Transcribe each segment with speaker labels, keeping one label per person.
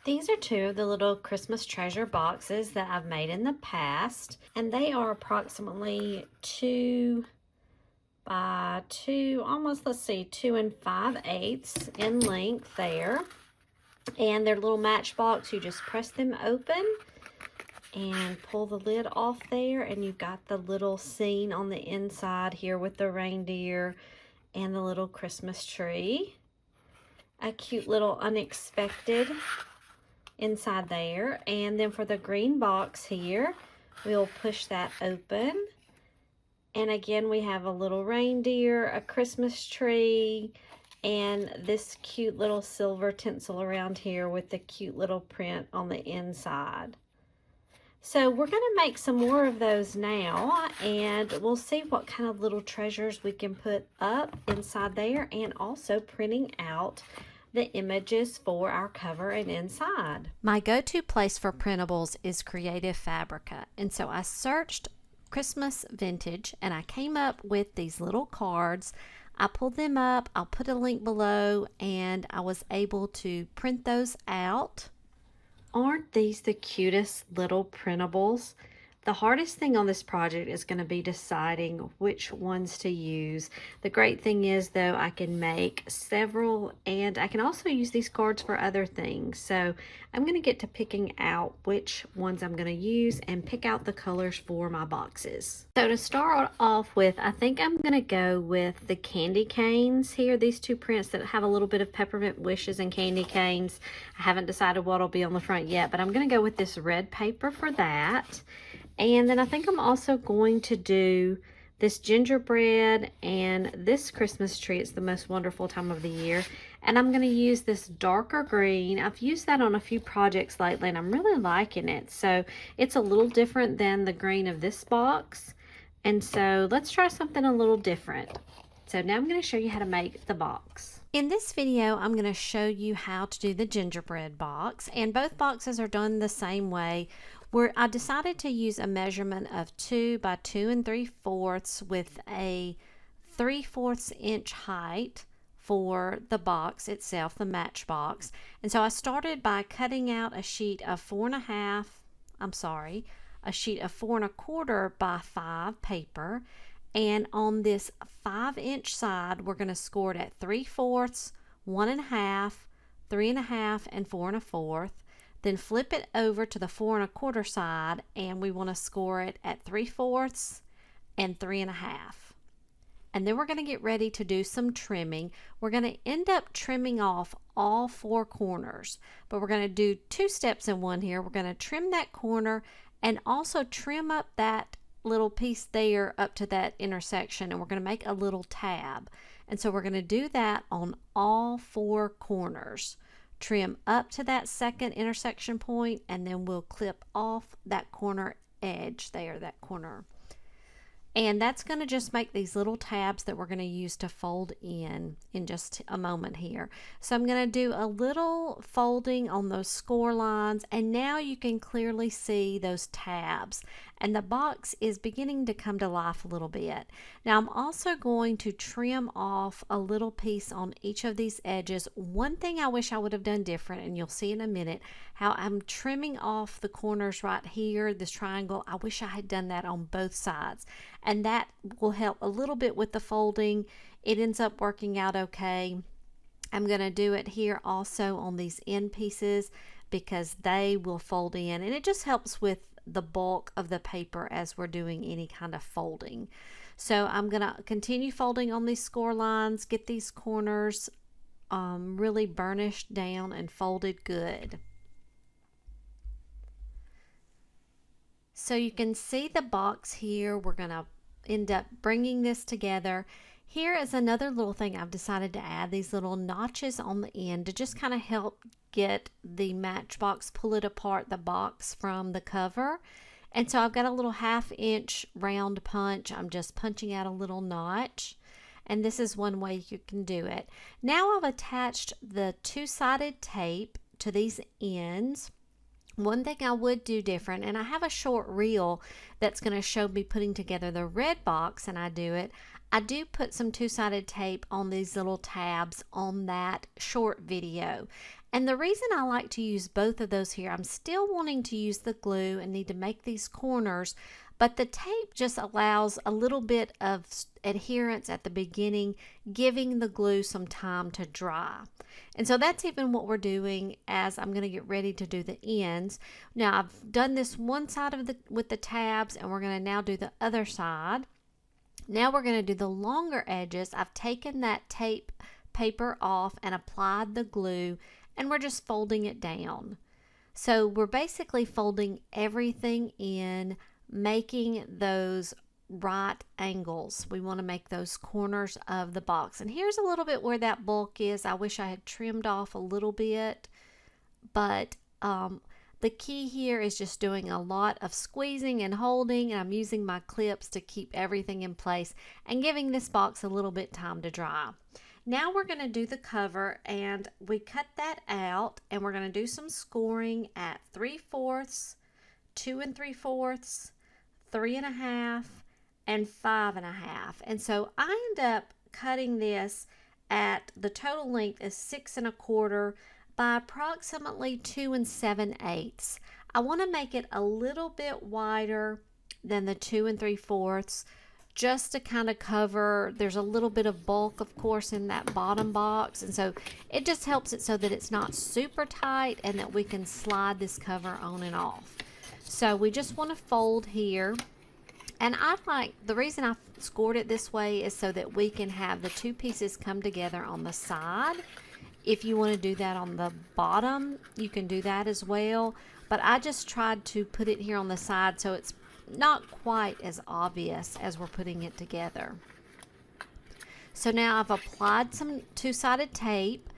Speaker 1: These are two of the little Christmas treasure boxes that I've made in the past, and they are approximately 2 by 2, almost, let's see, 2 5/8 in length there. And they're little matchbox. You just press them open and pull the lid off there, and you've got the little scene on the inside here with the reindeer and the little Christmas tree. A cute little unexpected inside there. And then for the green box here, we'll push that open, and again we have a little reindeer, a Christmas tree, and this cute little silver tinsel around here with the cute little print on the inside. So we're going to make some more of those now, and we'll see what kind of little treasures we can put up inside there, and also printing out the images for our cover and inside. My go-to place for printables is Creative Fabrica, and so I searched Christmas vintage and I came up with these little cards. I pulled them up, I'll put a link below, and I was able to print those out. Aren't these the cutest little printables? The hardest thing on this project is going to be deciding which ones to use. The great thing is, though, I can make several, and I can also use these cards for other things. So I'm going to get to picking out which ones I'm going to use and pick out the colors for my boxes. So to start off with, I think I'm going to go with the candy canes here. These two prints that have a little bit of peppermint wishes and candy canes. I haven't decided what'll be on the front yet, but I'm going to go with this red paper for that. And then I think I'm also going to do this gingerbread and this Christmas tree. It's the most wonderful time of the year. And I'm going to use this darker green. I've used that on a few projects lately, and I'm really liking it. So it's a little different than the green of this box. And so let's try something a little different. So now I'm going to show you how to make the box. In this video, I'm going to show you how to do the gingerbread box. And both boxes are done the same way, where I decided to use a measurement of 2 by 2 3/4 with a 3/4 inch height for the box itself, the matchbox. And so I started by cutting out a sheet of 4.5, a sheet of 4 1/4 by 5 paper. And on this 5-inch side, we're going to score it at 3/4, 1.5, 3.5, and 4 1/4. Then flip it over to the 4 1/4 side, and we want to score it at 3/4 and 3.5. And then we're going to get ready to do some trimming. We're going to end up trimming off all 4 corners, but we're going to do 2 steps in one here. We're going to trim that corner and also trim up that little piece there up to that intersection, and we're going to make a little tab. And so we're going to do that on all 4 corners. Trim up to that second intersection point, and then we'll clip off that corner edge there, that corner. And that's going to just make these little tabs that we're going to use to fold in just a moment here. So I'm going to do a little folding on those score lines, and now you can clearly see those tabs. And the box is beginning to come to life a little bit. Now I'm also going to trim off a little piece on each of these edges. One thing I wish I would have done different, and you'll see in a minute, how I'm trimming off the corners right here, this triangle. I wish I had done that on both sides. And that will help a little bit with the folding. It ends up working out okay. I'm going to do it here also on these end pieces because they will fold in, and it just helps with the bulk of the paper as we're doing any kind of folding. So I'm going to continue folding on these score lines, get these corners really burnished down and folded good. So you can see the box here. We're going to end up bringing this together. Here is another little thing I've decided to add, these little notches on the end to just kind of help get the Matchbox, pull it apart, the box from the cover. And so I've got a little 1/2 inch round punch. I'm just punching out a little notch. And this is one way you can do it. Now I've attached the 2-sided tape to these ends One thing I would do different, and I have a short reel that's going to show me putting together the red box, and I do put some two-sided tape on these little tabs on that short video. And the reason I like to use both of those here, I'm still wanting to use the glue and need to make these corners, but the tape just allows a little bit of adherence at the beginning, giving the glue some time to dry. And so that's even what we're doing as I'm going to get ready to do the ends. Now I've done this one side of with the tabs, and we're going to now do the other side. Now we're going to do the longer edges. I've taken that tape paper off and applied the glue, and we're just folding it down. So we're basically folding everything in, making those right angles. We want to make those corners of the box. And here's a little bit where that bulk is. I wish I had trimmed off a little bit, but the key here is just doing a lot of squeezing and holding, and I'm using my clips to keep everything in place and giving this box a little bit time to dry. Now we're going to do the cover, and we cut that out, and we're going to do some scoring at 3/4, 2 3/4, 3 1/2, and 5 1/2. And so I end up cutting this at the total length is 6 1/4 by approximately 2 7/8. I want to make it a little bit wider than the 2 3/4, just to kind of cover. There's a little bit of bulk, of course, in that bottom box, and so it just helps it so that it's not super tight and that we can slide this cover on and off. So we just want to fold here. And the reason I scored it this way is so that we can have the two pieces come together on the side. If you want to do that on the bottom, you can do that as well. But I just tried to put it here on the side so it's not quite as obvious as we're putting it together. So now I've applied some two-sided tape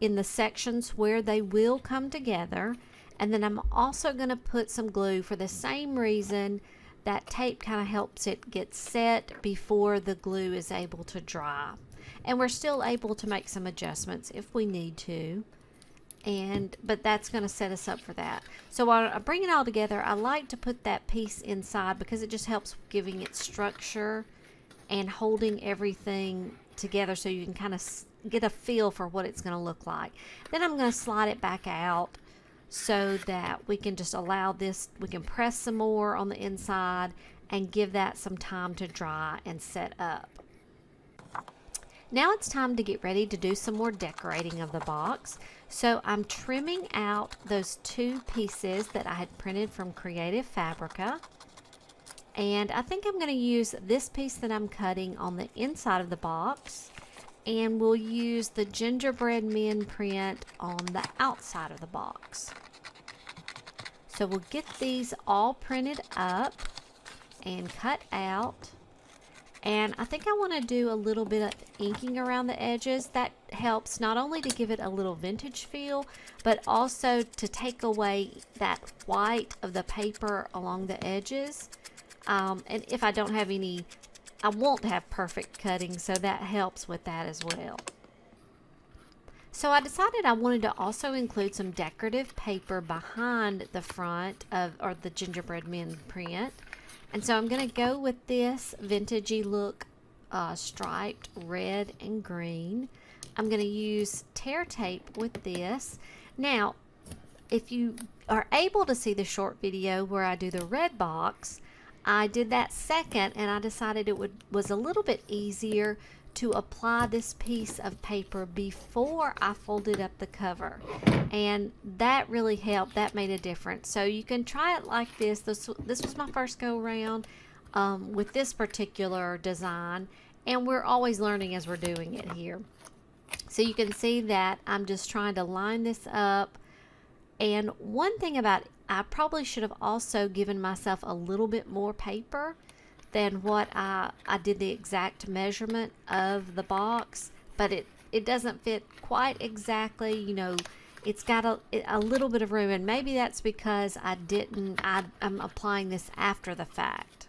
Speaker 1: in the sections where they will come together. And then I'm also going to put some glue for the same reason. That tape kind of helps it get set before the glue is able to dry. And we're still able to make some adjustments if we need to. But that's going to set us up for that. So while I bring it all together, I like to put that piece inside because it just helps giving it structure and holding everything together so you can kind of get a feel for what it's going to look like. Then I'm going to slide it back out so that we can just allow this, we can press some more on the inside and give that some time to dry and set up. Now it's time to get ready to do some more decorating of the box. So I'm trimming out those two pieces that I had printed from Creative Fabrica. And I think I'm going to use this piece that I'm cutting on the inside of the box. And we'll use the gingerbread men print on the outside of the box. So we'll get these all printed up and cut out. And I think I want to do a little bit of inking around the edges. That helps not only to give it a little vintage feel, but also to take away that white of the paper along the edges. And if I don't have any, I won't have perfect cutting, so that helps with that as well. So I decided I wanted to also include some decorative paper behind the front of, or the gingerbread men print. And so I'm going to go with this vintagey look striped red and green. I'm going to use tear tape with this. Now, if you are able to see the short video where I do the red box, I did that second, and I decided it was a little bit easier to apply this piece of paper before I folded up the cover, and that really helped. That made a difference. So you can try it like this. This was my first go around with this particular design, and we're always learning as we're doing it here. So you can see that I'm just trying to line this up. And one thing about it, I probably should have also given myself a little bit more paper than what I did the exact measurement of the box, but it doesn't fit quite exactly. You know, it's got a little bit of room, and maybe that's because I'm applying this after the fact.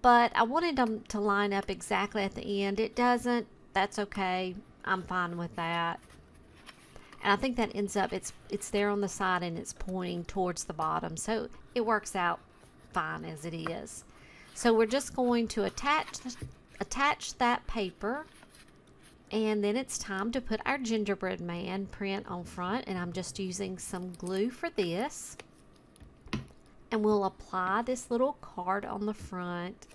Speaker 1: But I wanted them to line up exactly at the end. It doesn't. That's okay. I'm fine with that. And I think that ends up, it's there on the side and it's pointing towards the bottom. So it works out fine as it is. So we're just going to attach that paper, and then it's time to put our gingerbread man print on front, and I'm just using some glue for this. And we'll apply this little card on the front.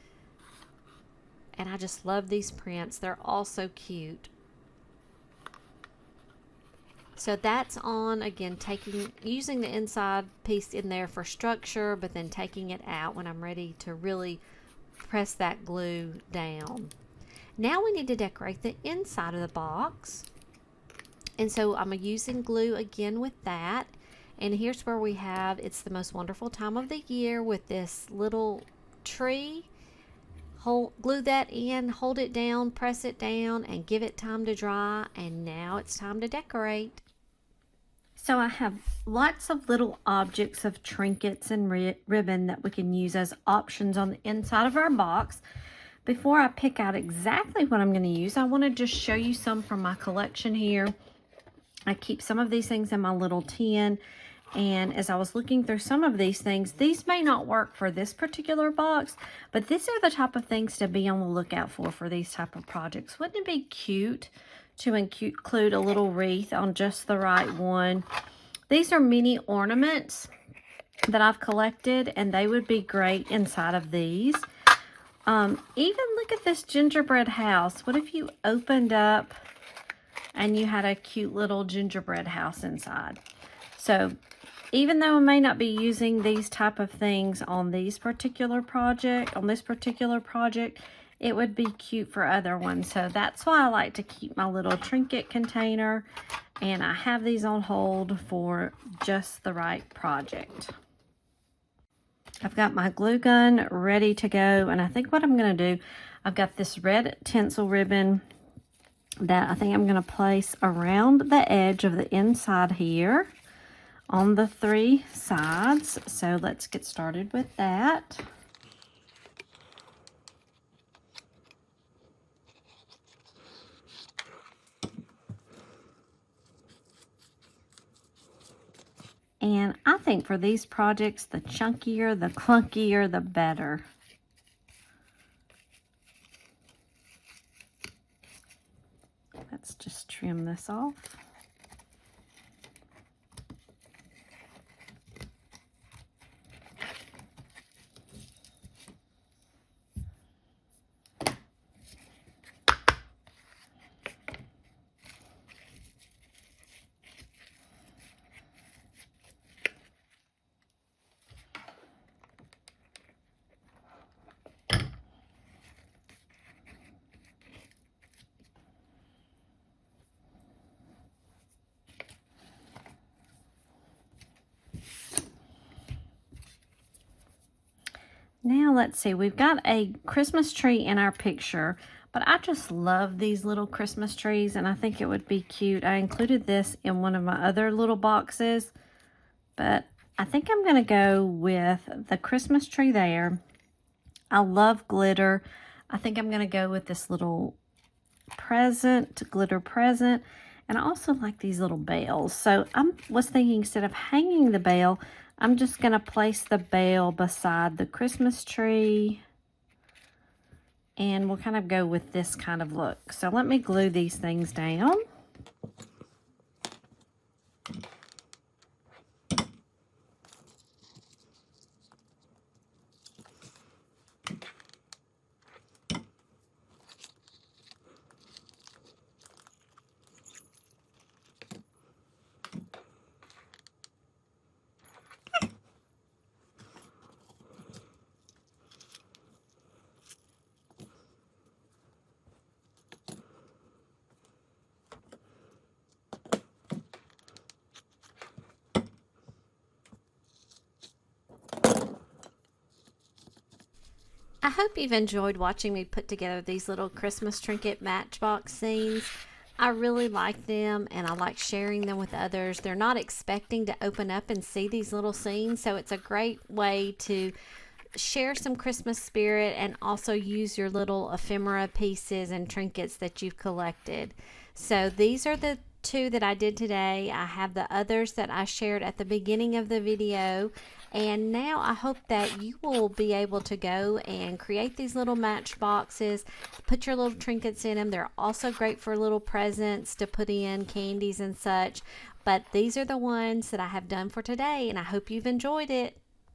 Speaker 1: And I just love these prints. They're all so cute. So that's on, again, using the inside piece in there for structure, but then taking it out when I'm ready to really press that glue down. Now we need to decorate the inside of the box. And so I'm using glue again with that. And here's where we have, it's the most wonderful time of the year with this little tree. Glue that in, hold it down, press it down, and give it time to dry. And now it's time to decorate. So I have lots of little objects of trinkets and ribbon that we can use as options on the inside of our box. Before I pick out exactly what I'm going to use, I want to just show you some from my collection here. I keep some of these things in my little tin, and as I was looking through some of these things, these may not work for this particular box, but these are the type of things to be on the lookout for these type of projects. Wouldn't it be cute to include a little wreath on just the right one? These are mini ornaments that I've collected, and they would be great inside of these. Even look at this gingerbread house. What if you opened up and you had a cute little gingerbread house inside? So even though I may not be using these type of things on this particular project, it would be cute for other ones. So that's why I like to keep my little trinket container, and I have these on hold for just the right project. I've got my glue gun ready to go, and I think what I'm going to do, I've got this red tinsel ribbon that I think I'm going to place around the edge of the inside here on the 3 sides. So let's get started with that. And I think for these projects, the chunkier, the clunkier, the better. Let's just trim this off. Now let's see, we've got a Christmas tree in our picture, but I just love these little Christmas trees, and I think it would be cute. I included this in one of my other little boxes, but I think I'm going to go with the Christmas tree there. I love glitter. I think I'm going to go with this little glitter present, and I also like these little bells. So I was thinking, instead of hanging the bell, I'm just going to place the bell beside the Christmas tree, and we'll kind of go with this kind of look. So let me glue these things down. I hope you've enjoyed watching me put together these little Christmas trinket Matchbox scenes. I really like them, and I like sharing them with others. They're not expecting to open up and see these little scenes, so it's a great way to share some Christmas spirit and also use your little ephemera pieces and trinkets that you've collected. So these are the 2 that I did today. I have the others that I shared at the beginning of the video. And now I hope that you will be able to go and create these little matchboxes, put your little trinkets in them. They're also great for little presents to put in, candies and such. But these are the ones that I have done for today, and I hope you've enjoyed it.